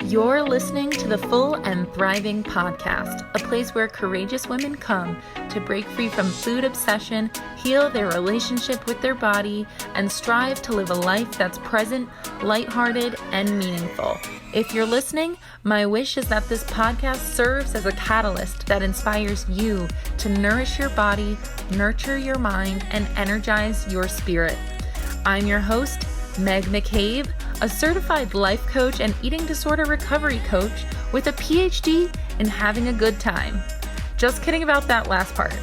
You're listening to the Full and Thriving Podcast, a place where courageous women come to break free from food obsession, heal their relationship with their body, and strive to live a life that's present, lighthearted, and meaningful. If you're listening, my wish is that this podcast serves as a catalyst that inspires you to nourish your body, nurture your mind, and energize your spirit. I'm your host, Meg McCabe, a certified life coach and eating disorder recovery coach with a PhD in having a good time. Just kidding about that last part.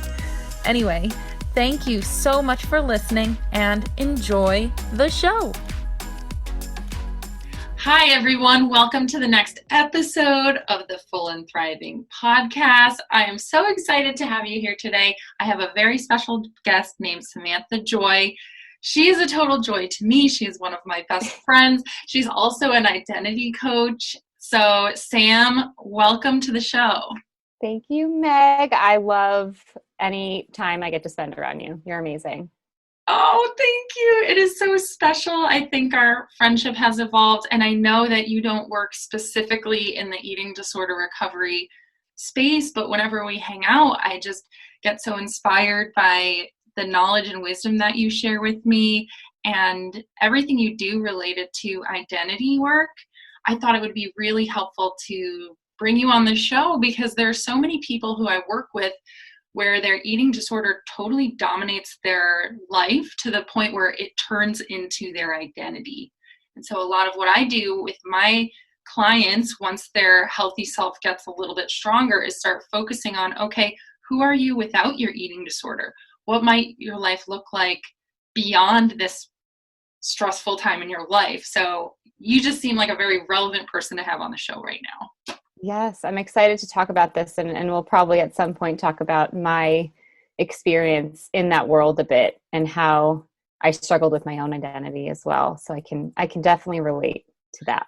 Anyway, thank you so much for listening and enjoy the show. Hi, everyone. Welcome to the next episode of the Full and Thriving Podcast. I am so excited to have you here today. I have a very special guest named Samantha Joy. She is a total joy to me. She is one of my best friends. She's also an identity coach. So, Sam, welcome to the show. Thank you, Meg. I love any time I get to spend around you. You're amazing. Oh, thank you. It is so special. I think our friendship has evolved, and I know that you don't work specifically in the eating disorder recovery space, but whenever we hang out, I just get so inspired by the knowledge and wisdom that you share with me and everything you do related to identity work. I thought it would be really helpful to bring you on the show because there are so many people who I work with where their eating disorder totally dominates their life to the point where it turns into their identity. And so a lot of what I do with my clients, once their healthy self gets a little bit stronger, is start focusing on, okay, who are you without your eating disorder? What might your life look like beyond this stressful time in your life? So you just seem like a very relevant person to have on the show right now. Yes, I'm excited to talk about this, and we'll probably at some point talk about my experience in that world a bit and how I struggled with my own identity as well. So I can definitely relate to that.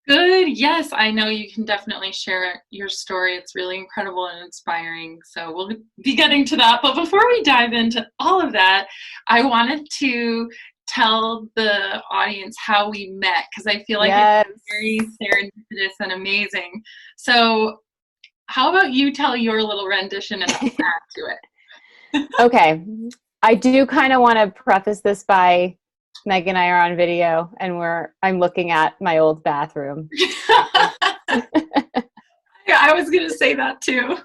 Good. Yes, I know you can definitely share your story. It's really incredible and inspiring. So we'll be getting to that. But before we dive into all of that, I wanted to tell the audience how we met because I feel like It's very serendipitous and amazing. So how about you tell your little rendition and I'll add to it? Okay. I do kind of want to preface this by Meg and I are on video and I'm looking at my old bathroom. Yeah, I was going to say that too.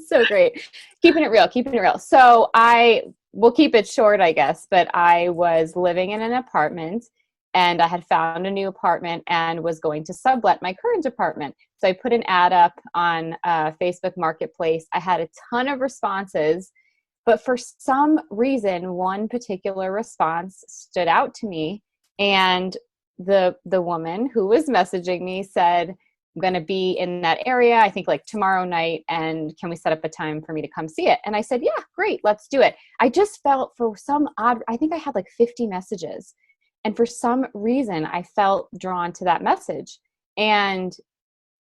So great. Keeping it real. So we'll keep it short, I guess, but I was living in an apartment and I had found a new apartment and was going to sublet my current apartment. So I put an ad up on Facebook Marketplace. I had a ton of responses. But for some reason, one particular response stood out to me. And the woman who was messaging me said, I'm going to be in that area, I think like tomorrow night. And can we set up a time for me to come see it? And I said, yeah, great, let's do it. I just felt for some I think I had like 50 messages. And for some reason, I felt drawn to that message. And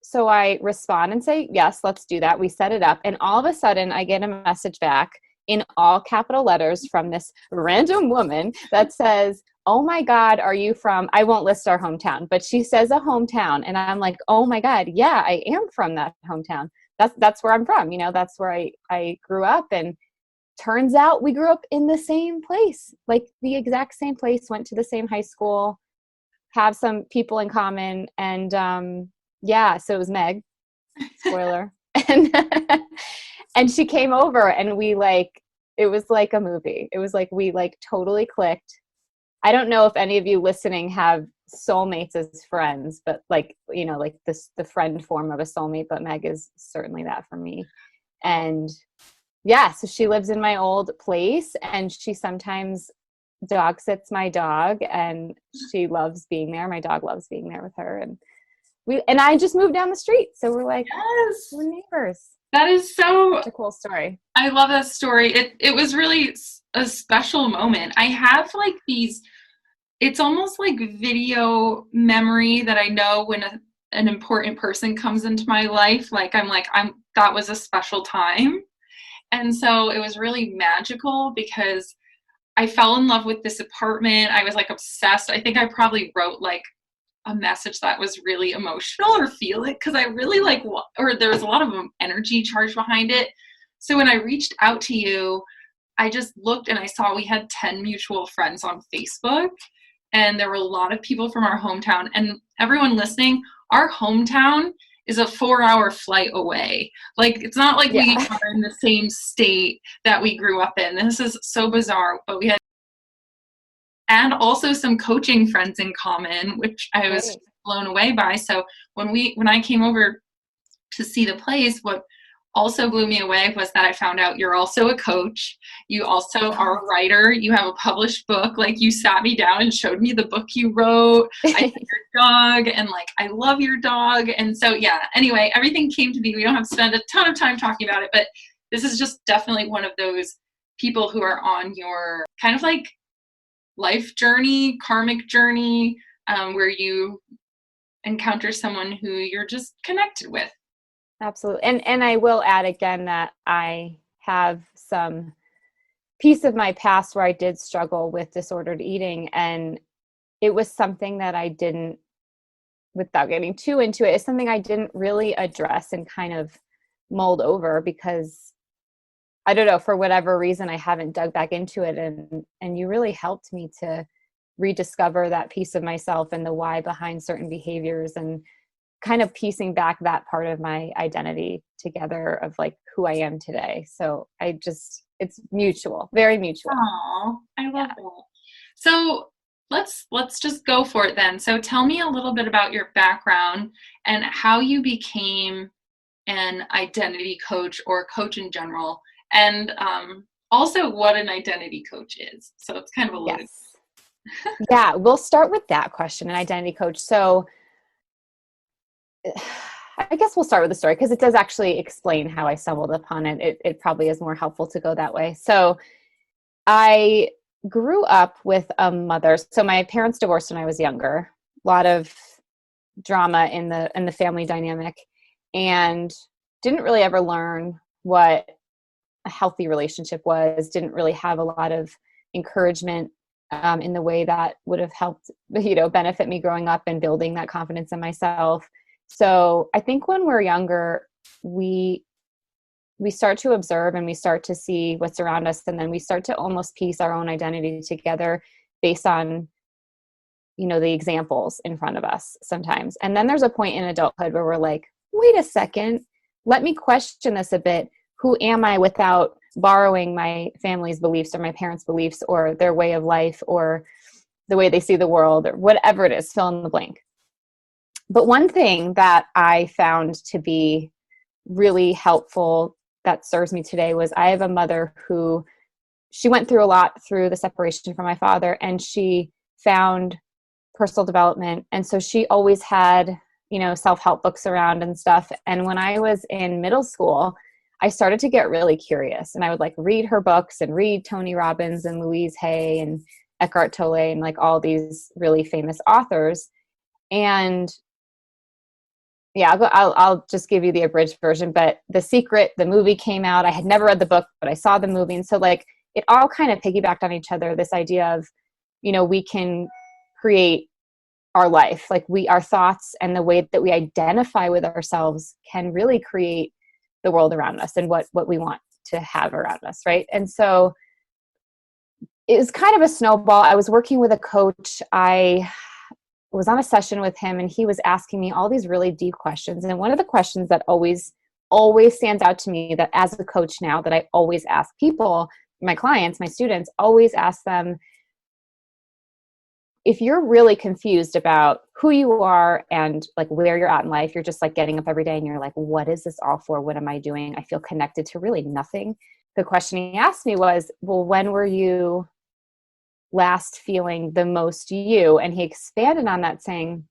so I respond and say, yes, let's do that. We set it up. And all of a sudden, I get a message back in all capital letters from this random woman that says, oh my God, are you from, I won't list our hometown, but she says a hometown. And I'm like, oh my God, yeah, I am from that hometown. That's where I'm from. You know, that's where I grew up. And turns out we grew up in the same place, like the exact same place, went to the same high school, have some people in common. And so it was Meg, spoiler. And she came over and it was like a movie. It was like we totally clicked. I don't know if any of you listening have soulmates as friends, but the friend form of a soulmate, but Meg is certainly that for me. And yeah, so she lives in my old place and she sometimes dog sits my dog and she loves being there. My dog loves being there with her. And I just moved down the street. So we're like, yes, we're neighbors. That is such a cool story. I love that story. It was really a special moment. I have like these, it's almost like video memory that I know when an important person comes into my life, that was a special time. And so it was really magical because I fell in love with this apartment. I was like obsessed. I think I probably wrote like a message that was really emotional or feel it, because I really like, or there was a lot of energy charge behind it. So when I reached out to you, I just looked and I saw we had 10 mutual friends on Facebook, and there were a lot of people from our hometown. And everyone listening, our hometown is a 4-hour flight away. Like, it's not like we Yeah. are in the same state that we grew up in. This is so bizarre, but we had, and also some coaching friends in common, which I was Great. blown away by. So when I came over to see the place, what also blew me away was that I found out you're also a coach. You also are a writer. You have a published book. Like, you sat me down and showed me the book you wrote. I met your dog, and like, I love your dog. And so, yeah, anyway, everything came to me. We don't have to spend a ton of time talking about it, but this is just definitely one of those people who are on your kind of like life journey, karmic journey, where you encounter someone who you're just connected with. Absolutely. And I will add again that I have some piece of my past where I did struggle with disordered eating, and it was something that I didn't, without getting too into it, it's something I didn't really address and kind of mold over because I don't know, for whatever reason, I haven't dug back into it. And you really helped me to rediscover that piece of myself and the why behind certain behaviors, and kind of piecing back that part of my identity together of like who I am today. So it's mutual, very mutual. Oh, I love that. So let's just go for it then. So tell me a little bit about your background and how you became an identity coach or a coach in general, and also what an identity coach is. So it's kind of a loaded. Yes. Yeah, we'll start with that question, an identity coach. So I guess we'll start with the story because it does actually explain how I stumbled upon it. It probably is more helpful to go that way. So I grew up with a mother. So my parents divorced when I was younger. A lot of drama in the family dynamic, and didn't really ever learn what a healthy relationship was. Didn't really have a lot of encouragement in the way that would have helped, benefit me growing up and building that confidence in myself. So I think when we're younger, we start to observe and we start to see what's around us, and then we start to almost piece our own identity together based on, the examples in front of us sometimes. And then there's a point in adulthood where we're like, wait a second, let me question this a bit. Who am I without borrowing my family's beliefs or my parents' beliefs or their way of life or the way they see the world or whatever it is, fill in the blank. But one thing that I found to be really helpful that serves me today was I have a mother who, she went through a lot through the separation from my father, and she found personal development. And so she always had, self-help books around and stuff. And when I was in middle school, I started to get really curious, and I would like read her books and read Tony Robbins and Louise Hay and Eckhart Tolle and like all these really famous authors. And yeah, I'll just give you the abridged version, but The Secret, the movie came out. I had never read the book, but I saw the movie. And so like it all kind of piggybacked on each other. This idea of, we can create our life. Like our thoughts and the way that we identify with ourselves can really create the world around us and what we want to have around us. Right. And so it was kind of a snowball. I was working with a coach. I was on a session with him, and he was asking me all these really deep questions. And one of the questions that always stands out to me, that as a coach now, that I always ask people, my clients, my students, always ask them, if you're really confused about who you are and like where you're at in life, you're just like getting up every day and you're like, what is this all for? What am I doing? I feel connected to really nothing. The question he asked me was, well, when were you last feeling the most you? And he expanded on that saying,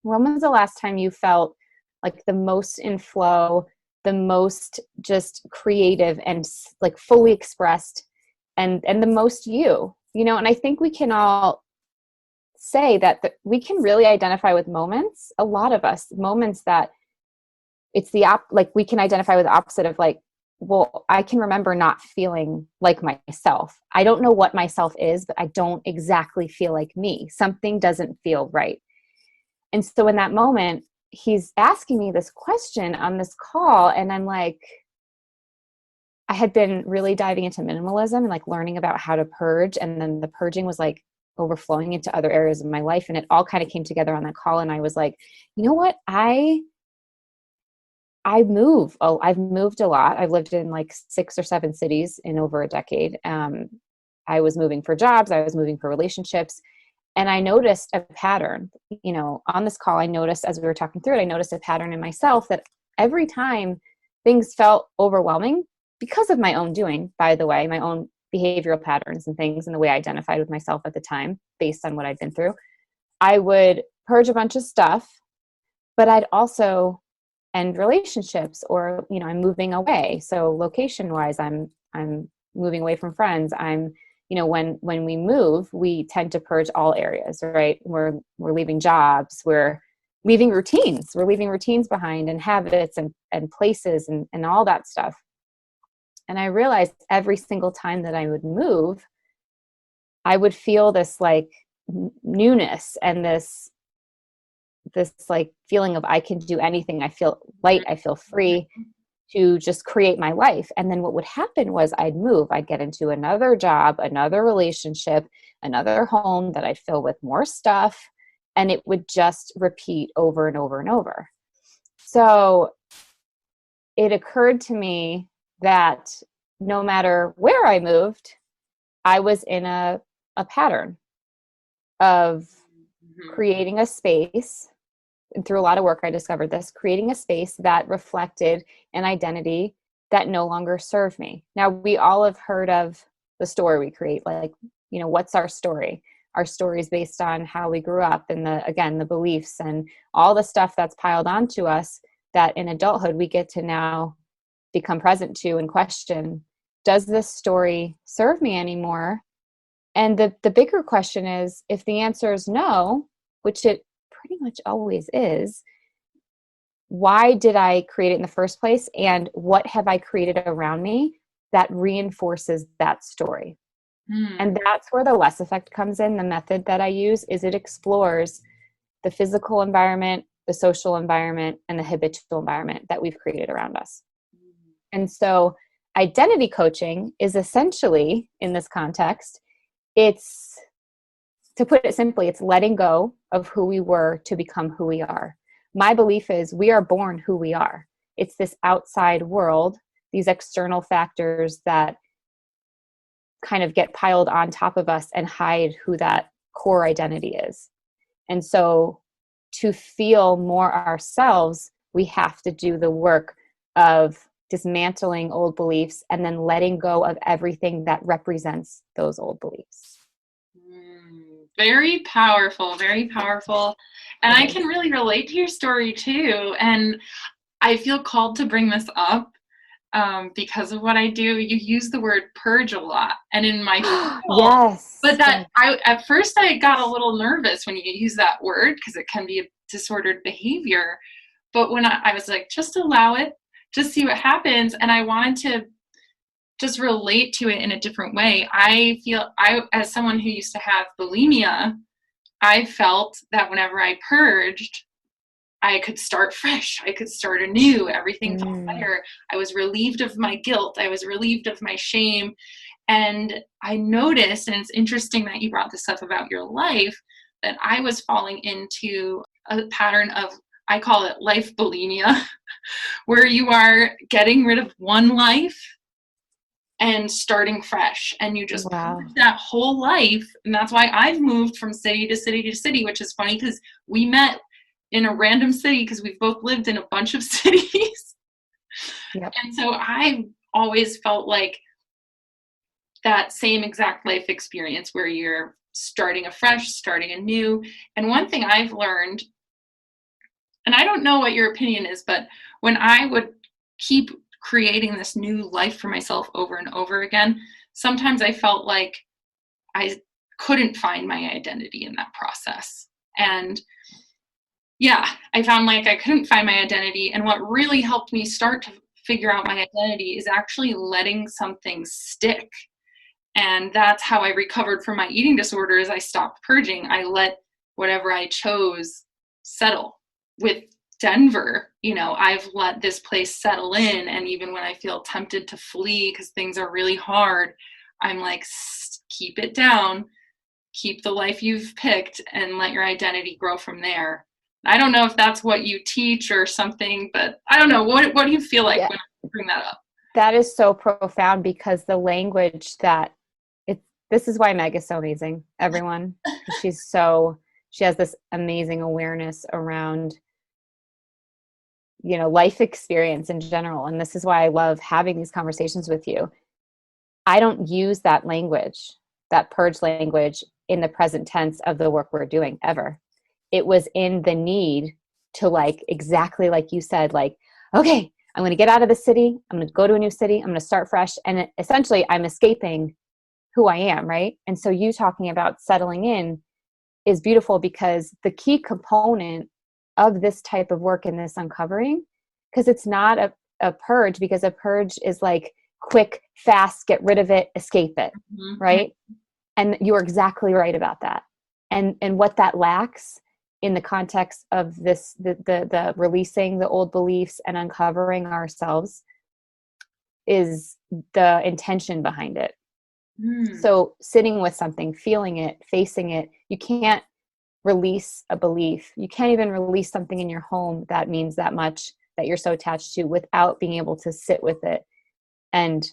when was the last time you felt like the most in flow, the most just creative and like fully expressed and the most you, and I think we can all say that we can really identify with moments, a lot of us, moments that it's like we can identify with the opposite of like, well, I can remember not feeling like myself. I don't know what myself is, but I don't exactly feel like me. Something doesn't feel right. And so in that moment, he's asking me this question on this call, and I'm like, I had been really diving into minimalism and like learning about how to purge. And then the purging was like overflowing into other areas of my life. And it all kind of came together on that call. And I was like, you know what? I've moved a lot. I've lived in like 6 or 7 cities in over a decade. I was moving for jobs. I was moving for relationships. And I noticed a pattern, on this call. I noticed, as we were talking through it, I noticed a pattern in myself that every time things felt overwhelming, because of my own doing, by the way, my own behavioral patterns and things and the way I identified with myself at the time based on what I'd been through, I would purge a bunch of stuff, but I'd also end relationships, or, I'm moving away. So location wise, I'm moving away from friends. When we move, we tend to purge all areas, right? We're leaving jobs, we're leaving routines behind, and habits and places and all that stuff. And I realized every single time that I would move, I would feel this like newness and this like feeling of I can do anything. I feel light. I feel free to just create my life. And then what would happen was I'd move. I'd get into another job, another relationship, another home that I'd fill with more stuff. And it would just repeat over and over and over. So it occurred to me that no matter where I moved, I was in a pattern of creating a space. And through a lot of work, I discovered this, creating a space that reflected an identity that no longer served me. Now, we all have heard of the story we create. Like, what's our story? Our story is based on how we grew up and the beliefs and all the stuff that's piled onto us that in adulthood we get to now become present to and question, does this story serve me anymore? And the bigger question is, if the answer is no, which it pretty much always is, why did I create it in the first place? And what have I created around me that reinforces that story? And that's where the less effect comes in. The method that I use is it explores the physical environment, the social environment, and the habitual environment that we've created around us. And so identity coaching is essentially, in this context, it's, to put it simply, it's letting go of who we were to become who we are. My belief is we are born who we are. It's this outside world, these external factors that kind of get piled on top of us and hide who that core identity is. And so to feel more ourselves, we have to do the work of dismantling old beliefs and then letting go of everything that represents those old beliefs. Very powerful, very powerful. And I can really relate to your story too. And I feel called to bring this up because of what I do. You use the word purge a lot. And in my field, yes. But at first I got a little nervous when you use that word because it can be a disordered behavior. But when I was like, just allow it, just see what happens. And I wanted to just relate to it in a different way. I feel, as someone who used to have bulimia, I felt that whenever I purged, I could start fresh. I could start anew. Everything felt better. I was relieved of my guilt. I was relieved of my shame. And I noticed, and it's interesting that you brought this up about your life, that I was falling into a pattern of, I call it life bulimia, where you are getting rid of one life and starting fresh, and you just purge that whole life. And that's why I've moved from city to city to city, which is funny because we met in a random city because we've both lived in a bunch of cities. Yep. And so I've always felt like that same exact life experience where you're starting afresh, starting anew. And one thing I've learned, and I don't know what your opinion is, but when I would keep creating this new life for myself over and over again, sometimes I felt like I couldn't find my identity in that process. And yeah, I found like I couldn't find my identity. And what really helped me start to figure out my identity is actually letting some things stick. And that's how I recovered from my eating disorder. Is I stopped purging. I let whatever I chose settle. With Denver, I've let this place settle in. And even when I feel tempted to flee because things are really hard, I'm like, keep it down, keep the life you've picked, and let your identity grow from there. I don't know if that's what you teach or something, but I don't know. What do you feel like when I bring that up? That is so profound, because the language that this is why Meg is so amazing, everyone. She has this amazing awareness around, life experience in general. And this is why I love having these conversations with you. I don't use that language, that purge language, in the present tense of the work we're doing ever. It was in the need to, like, exactly like you said, like, okay, I'm going to get out of the city. I'm going to go to a new city. I'm going to start fresh. And essentially I'm escaping who I am. Right. And so you talking about settling in is beautiful, because the key component of this type of work and this uncovering, because it's not a purge, because a purge is like quick, fast, get rid of it, escape it. Mm-hmm. Right. And you're exactly right about that. And what that lacks in the context of this, the releasing the old beliefs and uncovering ourselves, is the intention behind it. So sitting with something, feeling it, facing it, you can't release a belief. You can't even release something in your home that means that much, that you're so attached to, without being able to sit with it and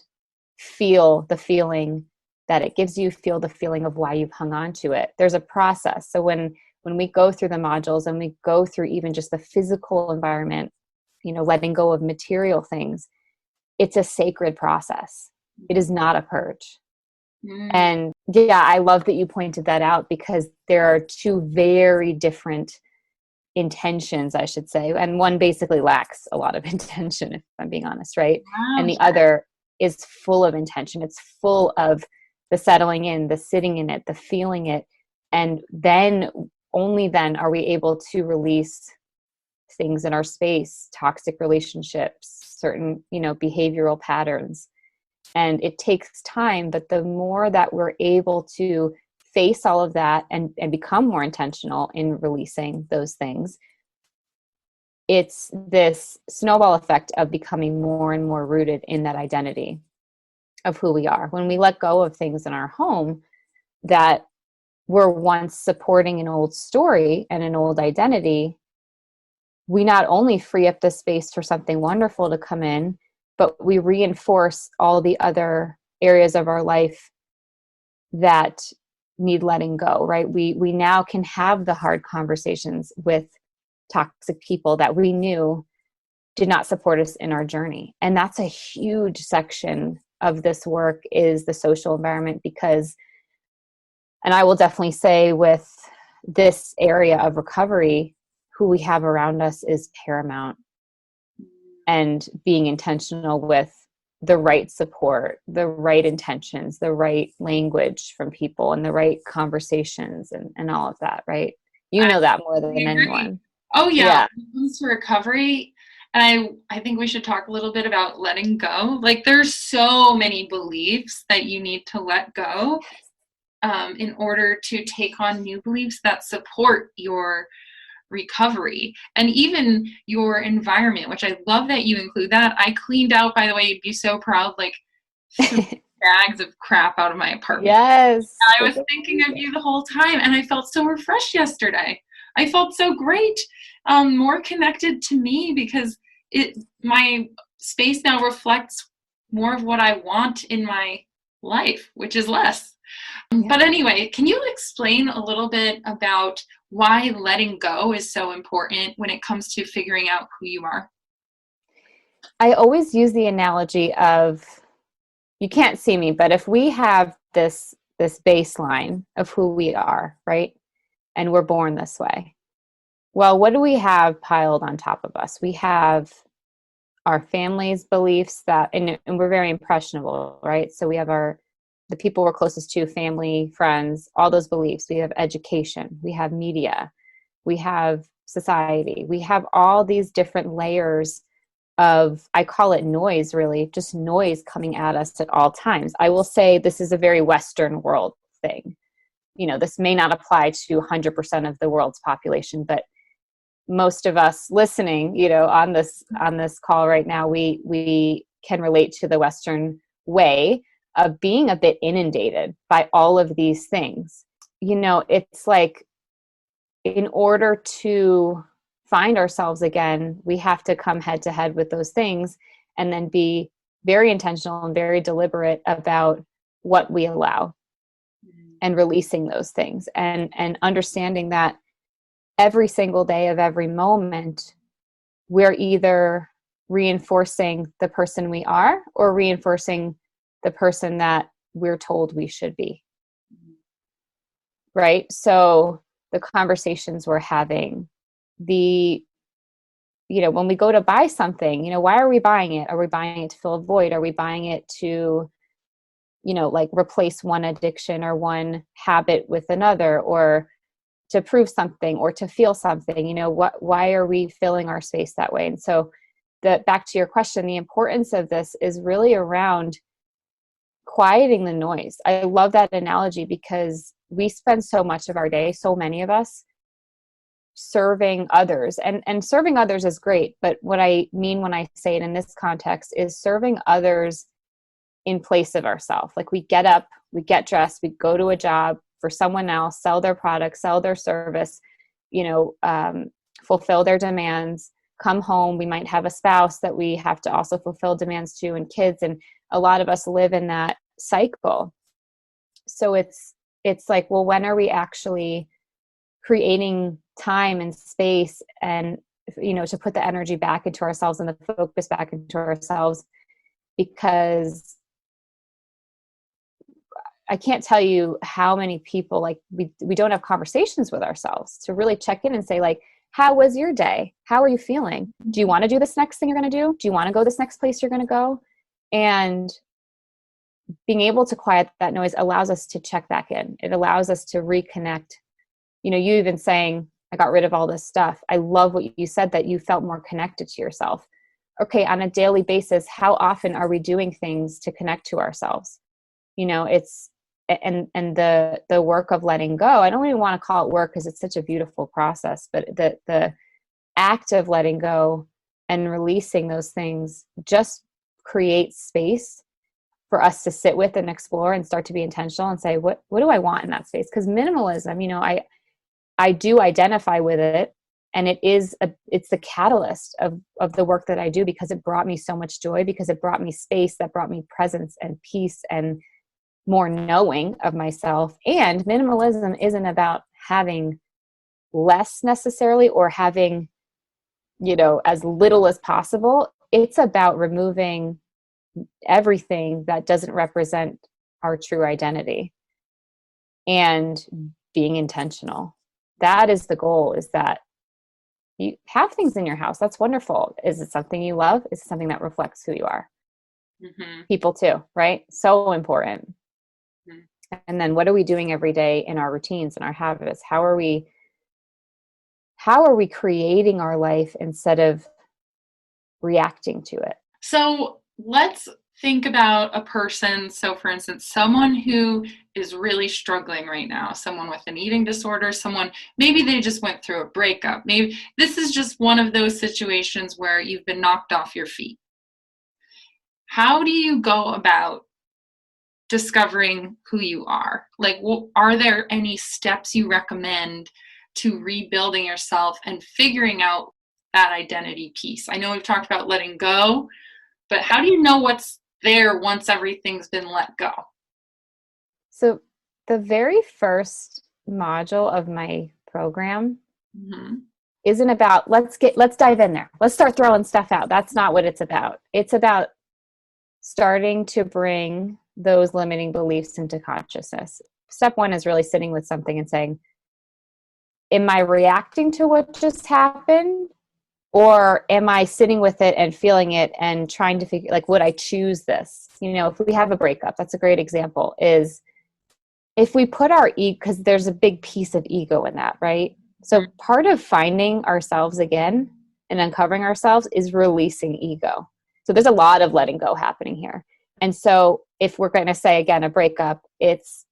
feel the feeling that it gives you, feel the feeling of why you've hung on to it. There's a process. So when we go through the modules and we go through even just the physical environment, letting go of material things, it's a sacred process. It is not a purge. And yeah, I love that you pointed that out, because there are two very different intentions, I should say. And one basically lacks a lot of intention, if I'm being honest, right? Wow, and the other is full of intention. It's full of the settling in, the sitting in it, the feeling it. And then, only then, are we able to release things in our space, toxic relationships, certain, behavioral patterns. And it takes time, but the more that we're able to face all of that and become more intentional in releasing those things, it's this snowball effect of becoming more and more rooted in that identity of who we are. When we let go of things in our home that were once supporting an old story and an old identity, we not only free up the space for something wonderful to come in, but we reinforce all the other areas of our life that need letting go, right? We now can have the hard conversations with toxic people that we knew did not support us in our journey. And that's a huge section of this work, is the social environment, because, and I will definitely say with this area of recovery, who we have around us is paramount. And being intentional with the right support, the right intentions, the right language from people, and the right conversations, and all of that, right? You know that more than anyone. Oh yeah. When it comes to recovery, and I think we should talk a little bit about letting go. Like, there's so many beliefs that you need to let go in order to take on new beliefs that support your recovery, and even your environment, which I love that you include that. I cleaned out, by the way, you'd be so proud, like 3 bags of crap out of my apartment. Yes. I was thinking of you the whole time, and I felt so refreshed yesterday. I felt so great, more connected to me, because my space now reflects more of what I want in my life, which is less. But anyway, can you explain a little bit about why letting go is so important when it comes to figuring out who you are? I always use the analogy of, you can't see me, but if we have this baseline of who we are, right? And we're born this way. Well, what do we have piled on top of us? We have our family's beliefs and we're very impressionable, right? So we have the people we're closest to, family, friends, all those beliefs. We have education, we have media, we have society, we have all these different layers of, I call it noise, really, just noise coming at us at all times. I will say this is a very Western world thing. This may not apply to 100% of the world's population, but most of us listening, on this call right now, we can relate to the Western way of being a bit inundated by all of these things. It's like, in order to find ourselves again, we have to come head to head with those things and then be very intentional and very deliberate about what we allow and releasing those things, and understanding that every single day of every moment, we're either reinforcing the person we are or reinforcing the person that we're told we should be. Right? So the conversations we're having, when we go to buy something, why are we buying it? Are we buying it to fill a void? Are we buying it to, like replace one addiction or one habit with another, or to prove something or to feel something? Why are we filling our space that way? And so back to your question, the importance of this is really around quieting the noise. I love that analogy because we spend so much of our day, so many of us, serving others, and serving others is great. But what I mean when I say it in this context is serving others in place of ourselves. Like, we get up, we get dressed, we go to a job for someone else, sell their product, sell their service, fulfill their demands, come home. We might have a spouse that we have to also fulfill demands to, and kids. And a lot of us live in that cycle. So it's like, well, when are we actually creating time and space and, to put the energy back into ourselves and the focus back into ourselves? Because I can't tell you how many people, like, we don't have conversations with ourselves to really check in and say, like, how was your day? How are you feeling? Do you want to do this next thing you're going to do? Do you want to go this next place you're going to go? And being able to quiet that noise allows us to check back in. It allows us to reconnect. You even saying, I got rid of all this stuff. I love what you said, that you felt more connected to yourself. Okay, on a daily basis, how often are we doing things to connect to ourselves? It's, and the work of letting go. I don't even want to call it work because it's such a beautiful process, but the act of letting go and releasing those things just creates space for us to sit with and explore and start to be intentional and say, what do I want in that space? Because minimalism, I do identify with it, and it's the catalyst of the work that I do, because it brought me so much joy, because it brought me space, that brought me presence and peace and more knowing of myself. And minimalism isn't about having less necessarily, or having, as little as possible. It's about removing everything that doesn't represent our true identity and being intentional. That is the goal, is that you have things in your house. That's wonderful. Is it something you love? Is it something that reflects who you are? Mm-hmm. People too, right? So important. Mm-hmm. And then what are we doing every day in our routines and our habits? How are we creating our life instead of reacting to it? So let's think about a person. So for instance, someone who is really struggling right now, someone with an eating disorder, maybe they just went through a breakup. Maybe this is just one of those situations where you've been knocked off your feet. How do you go about discovering who you are? Like, are there any steps you recommend to rebuilding yourself and figuring out that identity piece? I know we've talked about letting go, but how do you know what's there once everything's been let go? So the very first module of my program isn't about, let's dive in there. Let's start throwing stuff out. That's not what it's about. It's about starting to bring those limiting beliefs into consciousness. Step one is really sitting with something and saying, am I reacting to what just happened? Or am I sitting with it and feeling it and trying to figure, like, would I choose this? If we have a breakup, that's a great example, is if we put our ego, because there's a big piece of ego in that, right? So part of finding ourselves again and uncovering ourselves is releasing ego. So there's a lot of letting go happening here. And so if we're going to say, again, a breakup, it's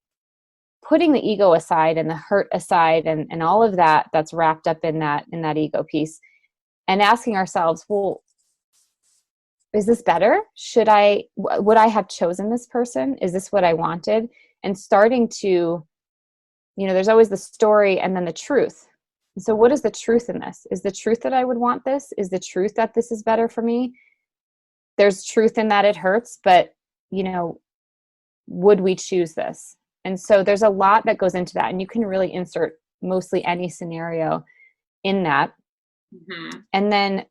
putting the ego aside and the hurt aside and all of that that's wrapped up in that ego piece, and asking ourselves, well, is this better? Would I have chosen this person? Is this what I wanted? And starting to, there's always the story and then the truth. And so what is the truth in this? Is the truth that I would want this? Is the truth that this is better for me? There's truth in that it hurts, but, would we choose this? And so there's a lot that goes into that, and you can really insert mostly any scenario in that. Mm-hmm. And then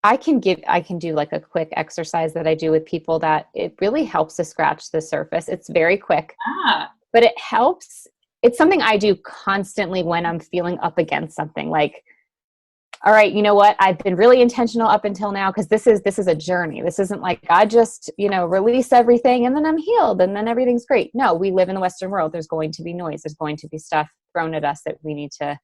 I can do like a quick exercise that I do with people that it really helps to scratch the surface. It's very quick, but it helps. It's something I do constantly when I'm feeling up against something like, all right, you know what? I've been really intentional up until now because this is a journey. This isn't like I just, release everything and then I'm healed and then everything's great. No, we live in the Western world. There's going to be noise. There's going to be stuff thrown at us that we need to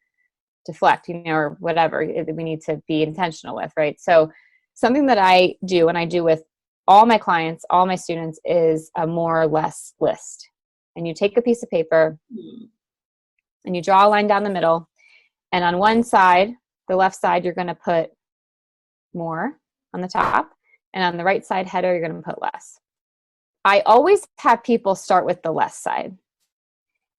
deflect, or whatever we need to be intentional with, right? So something that I do, and I do with all my clients, all my students, is a more or less list. And you take a piece of paper and you draw a line down the middle, and on one side, the left side, you're going to put more on the top, and on the right side header, you're going to put less. I always have people start with the less side.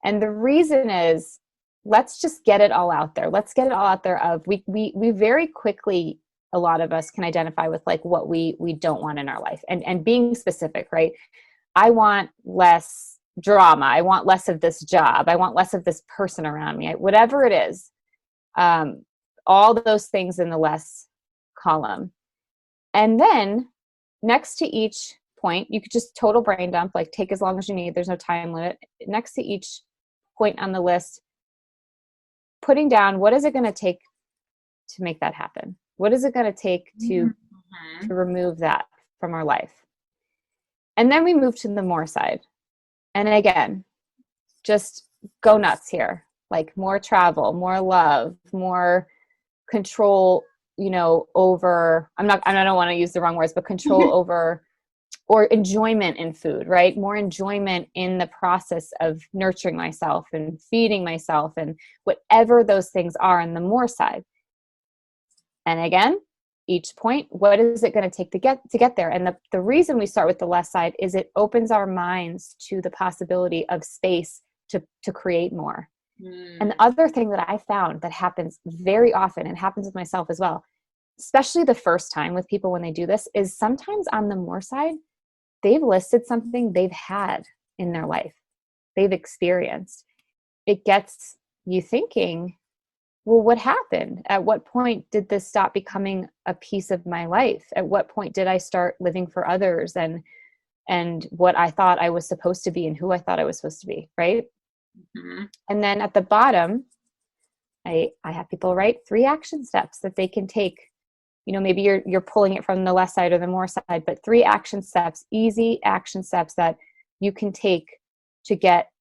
And the reason is, let's just get it all out there. Let's get it all out there of we very quickly, a lot of us can identify with like what we don't want in our life, and being specific, right? I want less drama. I want less of this job. I want less of this person around me. Whatever it is, all those things in the less column. And then next to each point, you could just total brain dump, like take as long as you need. There's no time limit. Next to each point on the list, putting down, what is it going to take to make that happen? What is it going to take to remove that from our life? And then we move to the more side. And again, just go nuts here. Like more travel, more love, more control, over, I don't want to use the wrong words, but control over, or enjoyment in food, right? More enjoyment in the process of nurturing myself and feeding myself and whatever those things are on the more side. And again, each point, what is it going to take to get there? And the reason we start with the less side is it opens our minds to the possibility of space to create more. And the other thing that I found that happens very often, and happens with myself as well, especially the first time with people when they do this, is sometimes on the more side, they've listed something they've had in their life, they've experienced. It gets you thinking, well, what happened? At what point did this stop becoming a piece of my life? At what point did I start living for others and what I thought I was supposed to be and who I thought I was supposed to be, right? Mm-hmm. And then at the bottom, I have people write 3 action steps that they can take. Maybe you're pulling it from the left side or the more side, but 3 action steps, easy action steps that you can take to get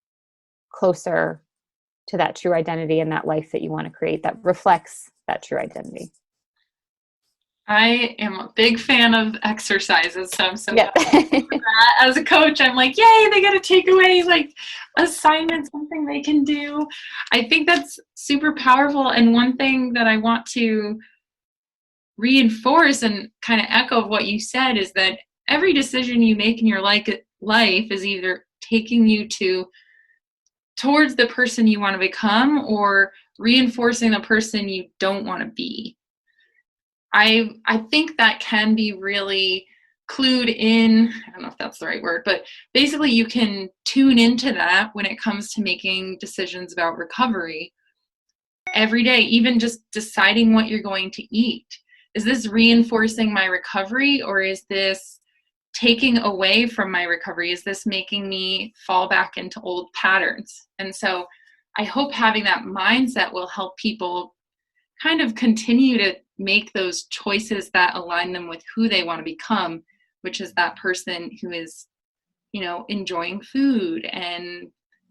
closer to that true identity and that life that you want to create that reflects that true identity. I am a big fan of exercises, so I'm so happy for that. As a coach, I'm like, yay, they got to take away like assignments, something they can do. I think that's super powerful. And one thing that I want to reinforce and kind of echo what you said is that every decision you make in your life is either taking you towards the person you want to become or reinforcing the person you don't want to be. I think that can be really clued in. I don't know if that's the right word, but basically you can tune into that when it comes to making decisions about recovery every day, even just deciding what you're going to eat. Is this reinforcing my recovery, or is this taking away from my recovery? Is this making me fall back into old patterns? And so I hope having that mindset will help people kind of continue to make those choices that align them with who they want to become, which is that person who is, enjoying food and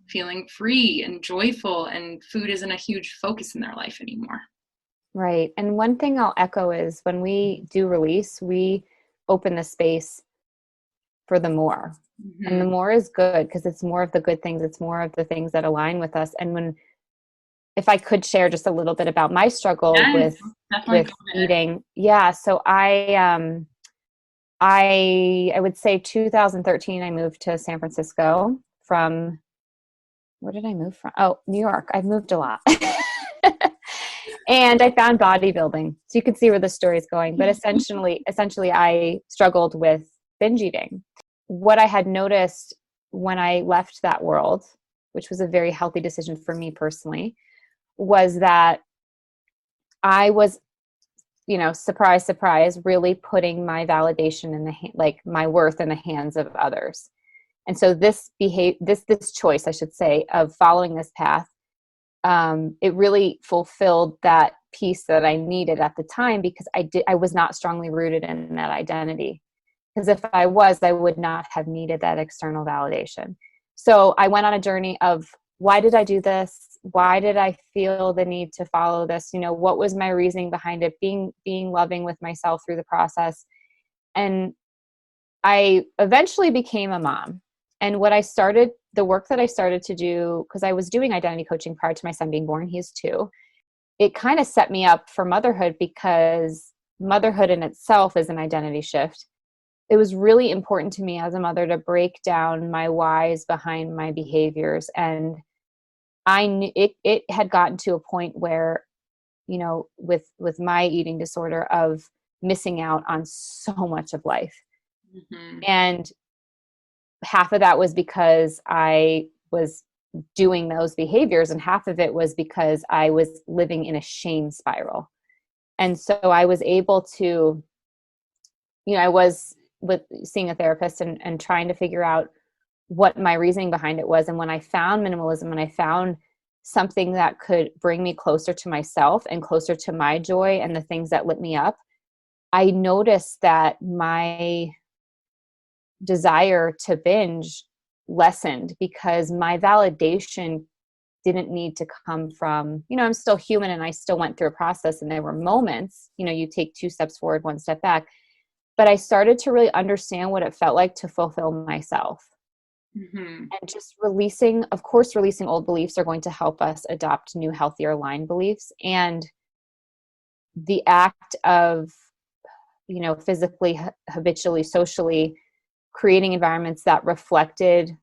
feeling free and joyful, and food isn't a huge focus in their life anymore. Right. And one thing I'll echo is when we do release, we open the space for the more. And the Mhm. more is good because it's more of the good things. It's more of the things that align with us. And if I could share just a little bit about my struggle Yes, definitely with go there. eating. Yeah. So I would say 2013, I moved to San Francisco from, where did I move from? Oh, New York. I've moved a lot. And I found bodybuilding. So you can see where the story is going. But essentially I struggled with binge eating. What I had noticed when I left that world, which was a very healthy decision for me personally, was that I was, surprise, surprise, really putting my validation in like my worth in the hands of others. And so this choice, I should say, of following this path, it really fulfilled that piece that I needed at the time because I was not strongly rooted in that identity. Because if I was, I would not have needed that external validation. So I went on a journey of, why did I do this? Why did I feel the need to follow this? What was my reasoning behind it? Being loving with myself through the process. And I eventually became a mom. And the work that I started to do, because I was doing identity coaching prior to my son being born, he's 2, it kind of set me up for motherhood because motherhood in itself is an identity shift. It was really important to me as a mother to break down my whys behind my behaviors. And I knew it had gotten to a point where, with my eating disorder, of missing out on so much of life. Mhm. And half of that was because I was doing those behaviors, and half of it was because I was living in a shame spiral. And so I was able to, I was with seeing a therapist and trying to figure out what my reasoning behind it was. And when I found minimalism and I found something that could bring me closer to myself and closer to my joy and the things that lit me up, I noticed that my desire to binge lessened because my validation didn't need to come from, I'm still human and I still went through a process, and there were moments, you take 2 steps forward, 1 step back. But I started to really understand what it felt like to fulfill myself. Mhm. And just releasing old beliefs are going to help us adopt new, healthier, aligned beliefs. And the act of, physically, habitually, socially creating environments that reflected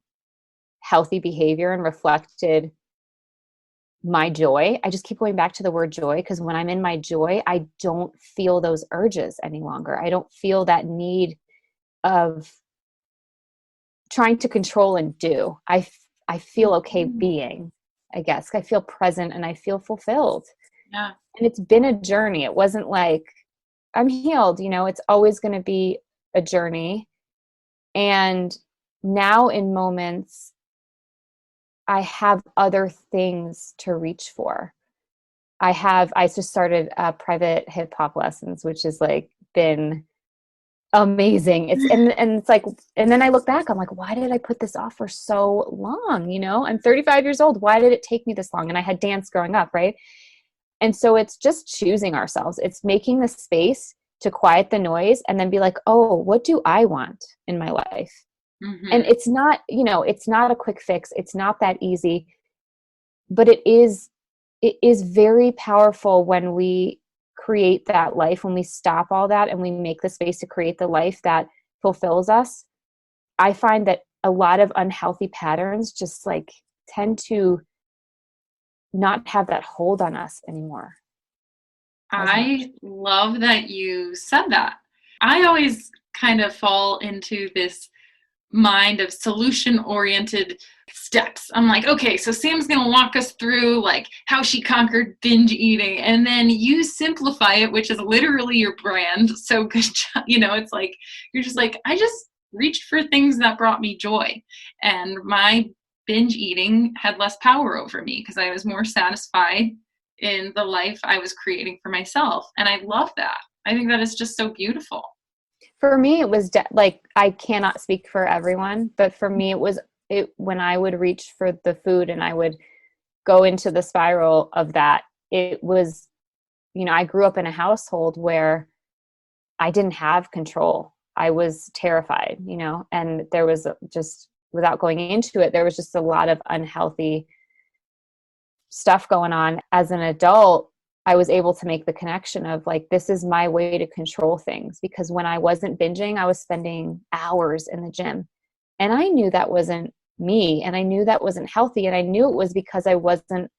healthy behavior and reflected my joy. I just keep going back to the word joy because when I'm in my joy, I don't feel those urges any longer. I don't feel that need of trying to control and do. I feel okay Mhm. being, I guess. I feel present and I feel fulfilled. Yeah. And it's been a journey. It wasn't like I'm healed, it's always going to be a journey. And now in moments, I have other things to reach for. I just started private hip hop lessons, which has like been amazing. And it's like, and then I look back, I'm like, why did I put this off for so long? I'm 35 years old. Why did it take me this long? And I had dance growing up, right? And so it's just choosing ourselves. It's making the space to quiet the noise and then be like, oh, what do I want in my life? And Mhm. it's not a quick fix. It's not that easy, but it is very powerful when we create that life, when we stop all that and we make the space to create the life that fulfills us. I find that a lot of unhealthy patterns just like tend to not have that hold on us anymore as much. I love that you said that. I always kind of fall into this mind of solution oriented steps. I'm like, okay, so Sam's going to walk us through like how she conquered binge eating, and then you simplify it, which is literally your brand. So good job. It's like you're just like, I just reached for things that brought me joy, and my binge eating had less power over me because I was more satisfied in the life I was creating for myself. And I love that. I think that is just so beautiful. For me, it was like, I cannot speak for everyone, but for me, it when I would reach for the food and I would go into the spiral of that, it was, I grew up in a household where I didn't have control. I was terrified, and there was just, without going into it, there was just a lot of unhealthy stuff going on. As an adult, I was able to make the connection of like, this is my way to control things, because when I wasn't binging, I was spending hours in the gym, and I knew that wasn't me, and I knew that wasn't healthy, and I knew it was because I wasn't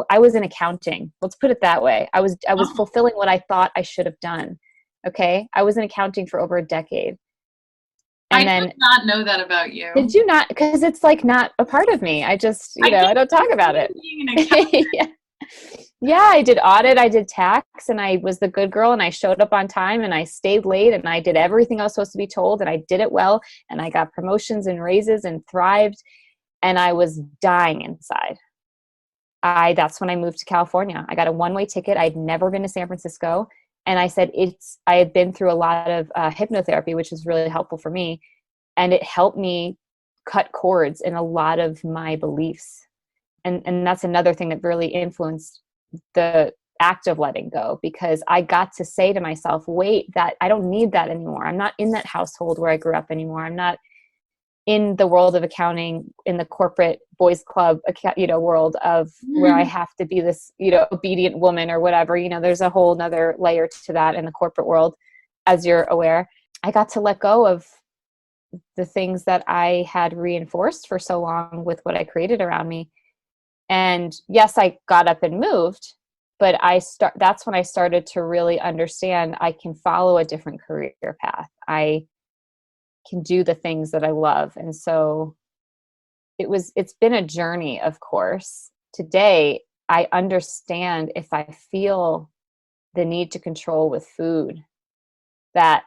I was in accounting. Let's put it that way. I was fulfilling what I thought I should have done. Okay. I was in accounting for over a decade. And I then, did not know that about you. did you not? Because it's like not a part of me. I just, I don't talk about it. Yeah. Yeah, I did audit, I did tax, and I was the good girl, and I showed up on time, and I stayed late, and I did everything I was supposed to be told, and I did it well, and I got promotions and raises and thrived, and I was dying inside. That's when I moved to California. I got a one-way ticket. I'd never been to San Francisco. And I said, I had been through a lot of hypnotherapy, which was really helpful for me. And it helped me cut cords in a lot of my beliefs. And that's another thing that really influenced the act of letting go, because I got to say to myself, wait, that I don't need that anymore. I'm not in that household where I grew up anymore. I'm not in the world of accounting, in the corporate boys club, world of where I have to be this, obedient woman or whatever. There's a whole nother layer to that in the corporate world, as you're aware. I got to let go of the things that I had reinforced for so long with what I created around me. And yes, I got up and moved, but that's when I started to really understand I can follow a different career path. I can do the things that I love. And so it's been a journey, of course. Today, I understand if I feel the need to control with food, that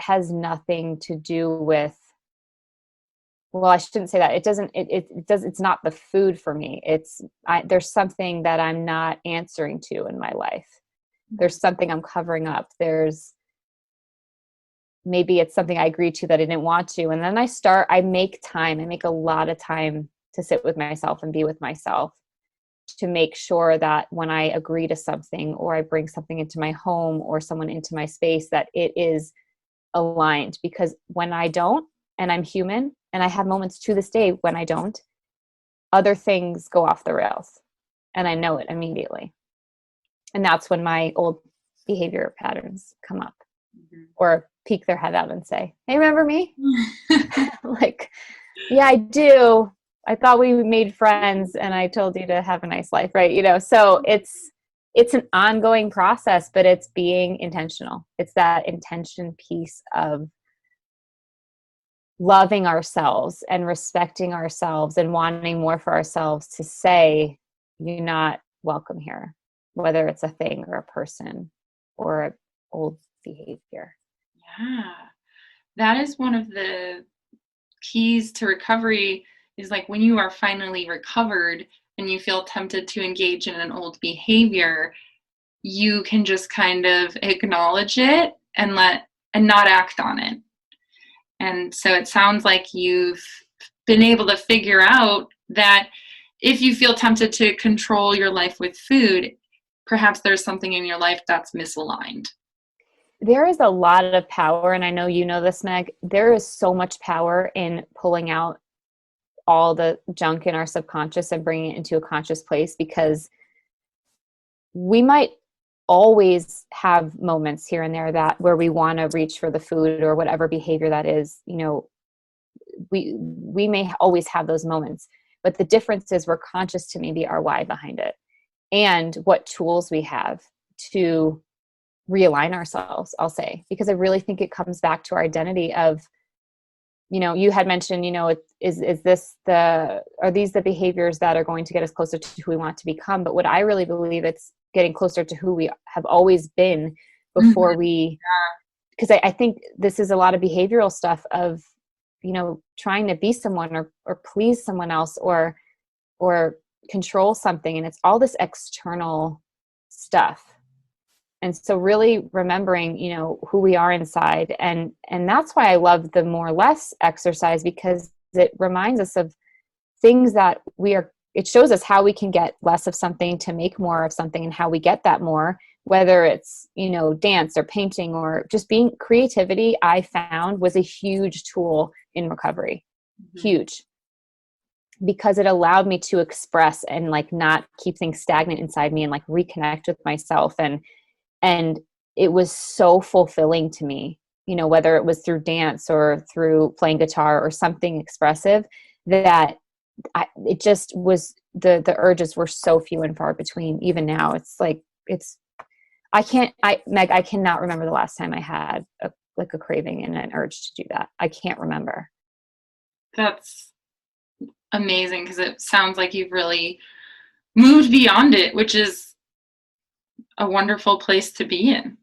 has nothing to do with, well, I shouldn't say that. It's not the food for me. There's something that I'm not answering to in my life. There's something I'm covering up. Maybe it's something I agreed to that I didn't want to. And then I make a lot of time to sit with myself and be with myself, to make sure that when I agree to something, or I bring something into my home or someone into my space, that it is aligned. Because when I don't, and I'm human, and I have moments to this day when I don't, other things go off the rails, and I know it immediately. And that's when my old behavior patterns come up, or peek their head out and say, hey, remember me? Like, yeah, I do. I thought we made friends and I told you to have a nice life, right? So it's an ongoing process, but it's being intentional. It's that intention piece of loving ourselves and respecting ourselves and wanting more for ourselves, to say, you're not welcome here, whether it's a thing or a person or an old behavior. Yeah, that is one of the keys to recovery, is like when you are finally recovered and you feel tempted to engage in an old behavior, you can just kind of acknowledge it and not act on it. And so it sounds like you've been able to figure out that if you feel tempted to control your life with food, perhaps there's something in your life that's misaligned. There is a lot of power, and I know you know this, Meg. There is so much power in pulling out all the junk in our subconscious and bringing it into a conscious place, because we might always have moments here and there where we want to reach for the food or whatever behavior that is. We may always have those moments, but the difference is we're conscious to maybe our why behind it and what tools we have to realign ourselves, I'll say, because I really think it comes back to our identity of, you had mentioned, are these the behaviors that are going to get us closer to who we want to become? But what I really believe, it's getting closer to who we have always been before because I think this is a lot of behavioral stuff of, trying to be someone or please someone else or control something. And it's all this external stuff. And so really remembering, who we are inside. And that's why I love the more less exercise, because it reminds us of things that it shows us how we can get less of something to make more of something, and how we get that more whether it's, dance or painting or just being creativity, I found was a huge tool in recovery. Huge. Because it allowed me to express and like not keep things stagnant inside me and like reconnect with myself. And it was so fulfilling to me, whether it was through dance or through playing guitar or something expressive, that it just was, the urges were so few and far between. Even now, it's like, Meg, I cannot remember the last time I had a craving and an urge to do that. I can't remember. That's amazing, because it sounds like you've really moved beyond it, which is a wonderful place to be in.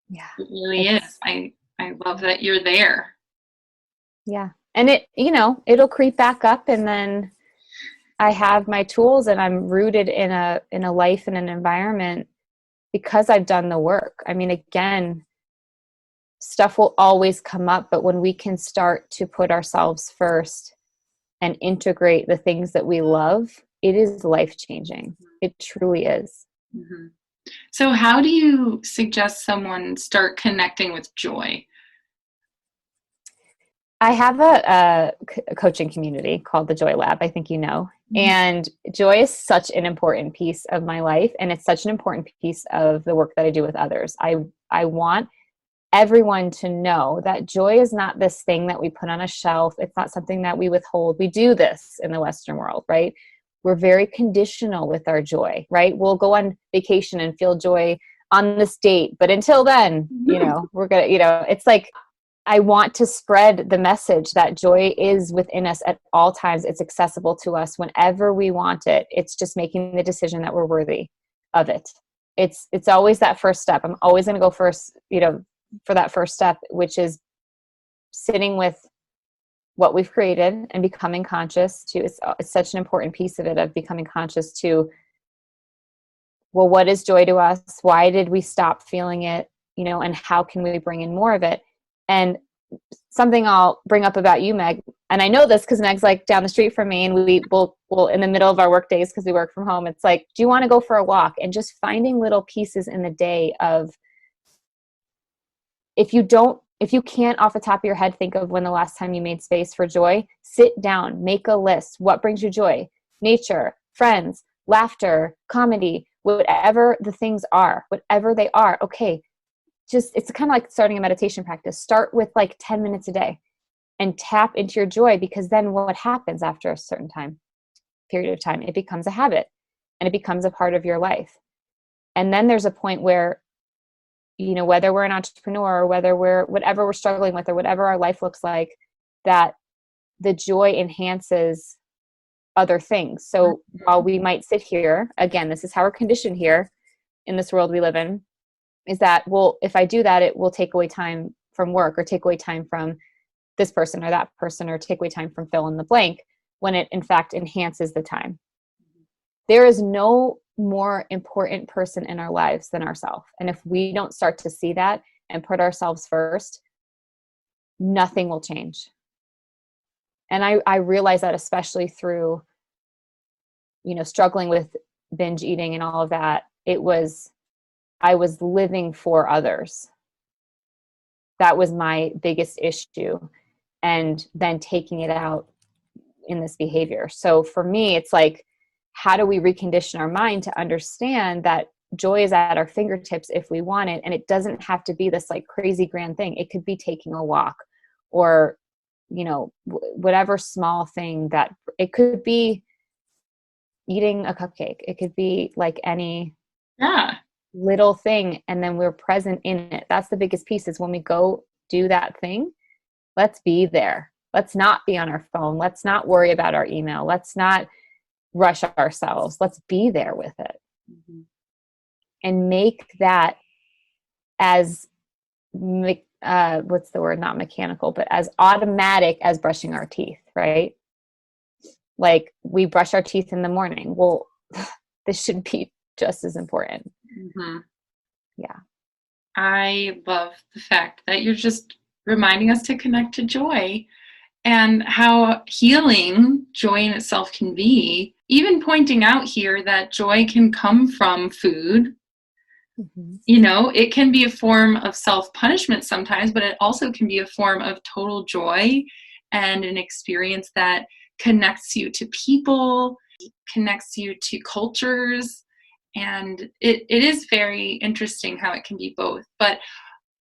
Yeah, it really is. I love that you're there. Yeah. And it'll creep back up, and then I have my tools, and I'm rooted in a life and an environment because I've done the work. I mean, again, stuff will always come up, but when we can start to put ourselves first and integrate the things that we love, it is life-changing. It truly is. Mm-hmm. So how do you suggest someone start connecting with joy? I have a coaching community called the Joy Lab, I think and joy is such an important piece of my life, and it's such an important piece of the work that I do with others. I want everyone to know that joy is not this thing that we put on a shelf. It's not something that we withhold. We do this in the Western world, right? We're very conditional with our joy, right? We'll go on vacation and feel joy on this date, but until then, we're gonna, it's like, I want to spread the message that joy is within us at all times. It's accessible to us whenever we want it. It's just making the decision that we're worthy of it. It's always that first step. I'm always going to go first, for that first step, which is sitting with what we've created and becoming conscious to, it's such an important piece of it, of becoming conscious to, well, what is joy to us? Why did we stop feeling it? And how can we bring in more of it? And something I'll bring up about you, Meg, and I know this because Meg's like down the street from me, and we'll in the middle of our work days, because we work from home, it's like, do you want to go for a walk? And just finding little pieces in the day of, if you can't off the top of your head think of when the last time you made space for joy, sit down, make a list. What brings you joy? Nature, friends, laughter, comedy, whatever the things are, whatever they are. Okay. It's kind of like starting a meditation practice. Start with like 10 minutes a day and tap into your joy, because then what happens after a certain period of time, it becomes a habit and it becomes a part of your life. And then there's a point where, whether we're an entrepreneur or whether whatever we're struggling with or whatever our life looks like, that the joy enhances other things. So while we might sit here, again, this is how we're conditioned here in this world we live in, is that, well, if I do that, it will take away time from work, or take away time from this person or that person, or take away time from fill in the blank, when it in fact enhances the time. There is no more important person in our lives than ourselves. And if we don't start to see that and put ourselves first, nothing will change. And I realize that, especially through, struggling with binge eating and all of that, I was living for others. That was my biggest issue. And then taking it out in this behavior. So for me, it's like, how do we recondition our mind to understand that joy is at our fingertips if we want it? And it doesn't have to be this like crazy grand thing. It could be taking a walk, or, whatever small thing that it could be, eating a cupcake. It could be like any little thing. And then we're present in it. That's the biggest piece, is when we go do that thing, let's be there. Let's not be on our phone. Let's not worry about our email. Let's not rush ourselves. Let's be there with it. Mm-hmm. And make that as, what's the word? Not mechanical, but as automatic as brushing our teeth, right? Like, we brush our teeth in the morning. Well, this should be just as important. Mm-hmm. Yeah. I love the fact that you're just reminding us to connect to joy, and how healing joy in itself can be. Even pointing out here that joy can come from food, Mhm. It can be a form of self-punishment sometimes, but it also can be a form of total joy and an experience that connects you to people, connects you to cultures. And it is very interesting how it can be both. But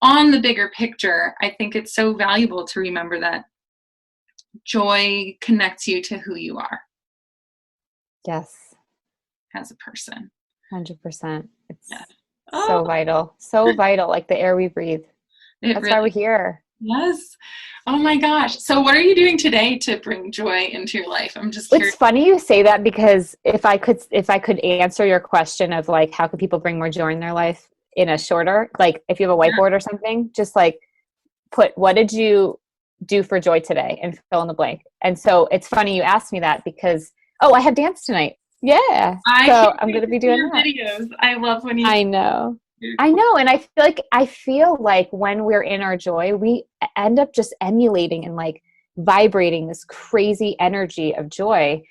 on the bigger picture, I think it's so valuable to remember that joy connects you to who you are Yes, as a person. 100%. Yeah. It's Oh, so vital, so vital, like the air we breathe. it That's why we're really, here. yes. Oh my gosh. So what are you doing today to bring joy into your life? I'm just It's curious. funny you say that, because if I could answer your question of like how can people bring more joy in their life in a shorter, like if you have a Yeah. whiteboard or something, just like put what did you do for joy today and fill in the blank. And so it's funny you asked me that, because I have dance tonight. Yeah. I So can't I'm wait going to to be see doing your that. videos. I love when you I know. do I cool. know. And I feel like when we're in our joy, we end up just emulating and like vibrating this crazy energy of joy.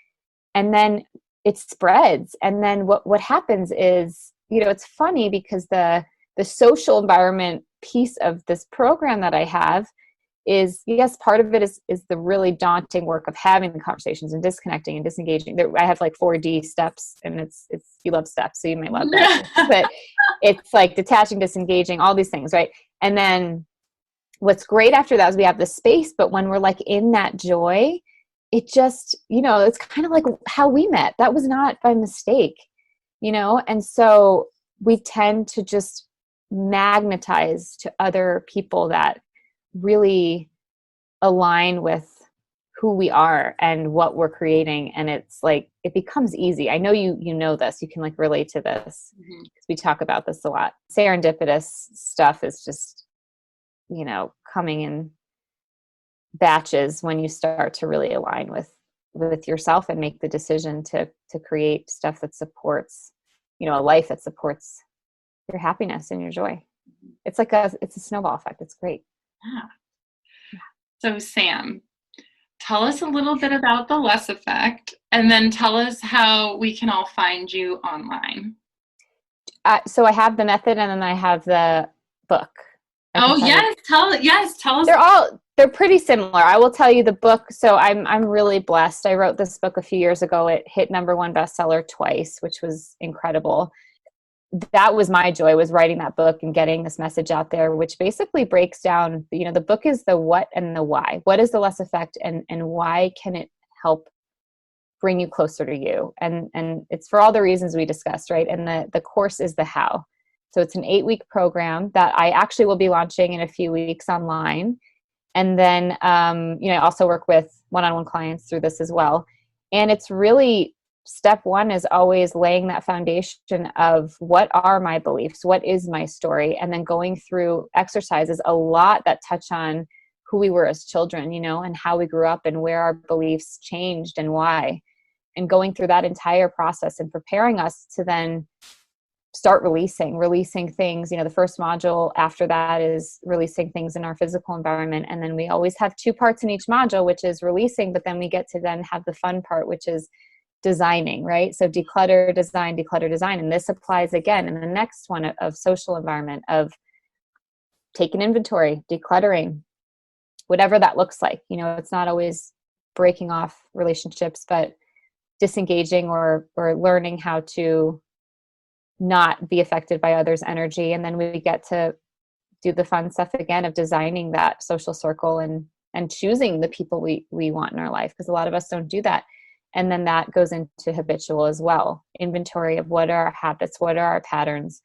And then it spreads. And then what happens is, it's funny because the social environment piece of this program that I have is, yes, part of it is the really daunting work of having the conversations and disconnecting and disengaging. I have like 4D steps, and it's you love steps, so you might love that too. But it's like detaching, disengaging, all these things, right? And then what's great after that is we have the space, but when we're like in that joy, it just, it's kind of like how we met. That was not by mistake, and so we tend to just magnetize to other people that really align with who we are and what we're creating. And it's like it becomes easy. I know you know this, you can like relate to this, Mhm. because we talk about this a lot. Serendipitous stuff is just, coming in batches when you start to really align with yourself and make the decision to create stuff that supports, a life that supports your happiness and your joy. It's a snowball effect. It's great. Yeah. So Sam, tell us a little bit about the Less Effect, and then tell us how we can all find you online. So I have the method, and then I have the book. I can Oh tell you. yes, tell us. They're pretty similar. I will tell you the book. So I'm really blessed. I wrote this book a few years ago. It hit #1 bestseller twice, which was incredible. That was my joy, was writing that book and getting this message out there, which basically breaks down, the book is the what and the why. What is the Less Effect, and why can it help bring you closer to you? And it's for all the reasons we discussed, right? And the course is the how. So it's an 8-week program that I actually will be launching in a few weeks online. And then, I also work with one-on-one clients through this as well. And it's really, step one is always laying that foundation of what are my beliefs? What is my story? And then going through exercises, a lot that touch on who we were as children, and how we grew up and where our beliefs changed and why. And going through that entire process and preparing us to then start releasing things. The first module after that is releasing things in our physical environment. And then we always have 2 parts in each module, which is releasing, but then we get to then have the fun part, which is designing, right? So declutter, design, declutter, design. And this applies again in the next one of social environment, of taking inventory, decluttering, whatever that looks like. It's not always breaking off relationships, but disengaging or learning how to not be affected by others' energy. And then we get to do the fun stuff again of designing that social circle and choosing the people we want in our life, because a lot of us don't do that. And then that goes into habitual as well. Inventory of what are our habits, what are our patterns,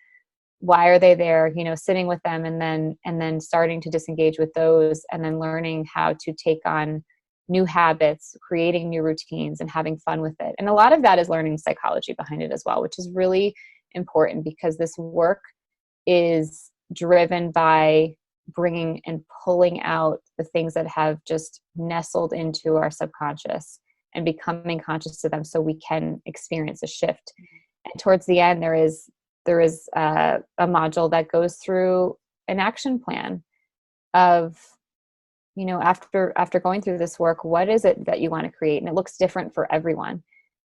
why are they there, sitting with them, and then starting to disengage with those, and then learning how to take on new habits, creating new routines, and having fun with it. And a lot of that is learning psychology behind it as well, which is really important, because this work is driven by bringing and pulling out the things that have just nestled into our subconscious and becoming conscious of them, so we can experience a shift. And towards the end, there is a module that goes through an action plan of, after going through this work, what is it that you want to create? And it looks different for everyone.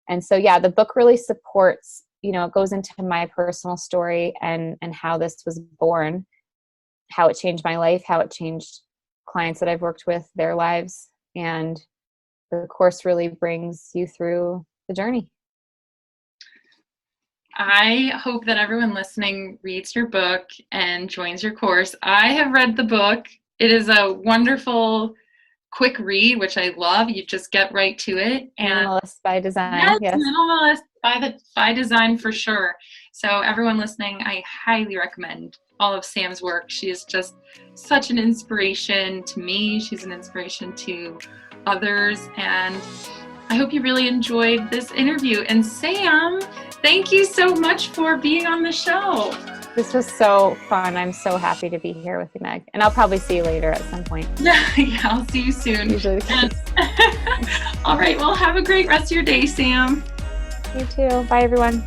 And so, yeah, the book really supports it goes into my personal story and how this was born, how it changed my life, how it changed clients that I've worked with, their lives. And the course really brings you through the journey. I hope that everyone listening reads your book and joins your course. I have read the book. It is a wonderful, quick read, which I love. You just get right to it. And Minimalist by design. yes, minimalist by design for sure. So everyone listening, I highly recommend all of Sam's work. She is just such an inspiration to me. She's an inspiration to others. And I hope you really enjoyed this interview. And Sam, thank you so much for being on the show. This was so fun. I'm so happy to be here with you, Meg. And I'll probably see you later at some point. Yeah, I'll see you soon. Usually the case. All right, well, have a great rest of your day, Sam. You too. Bye, everyone.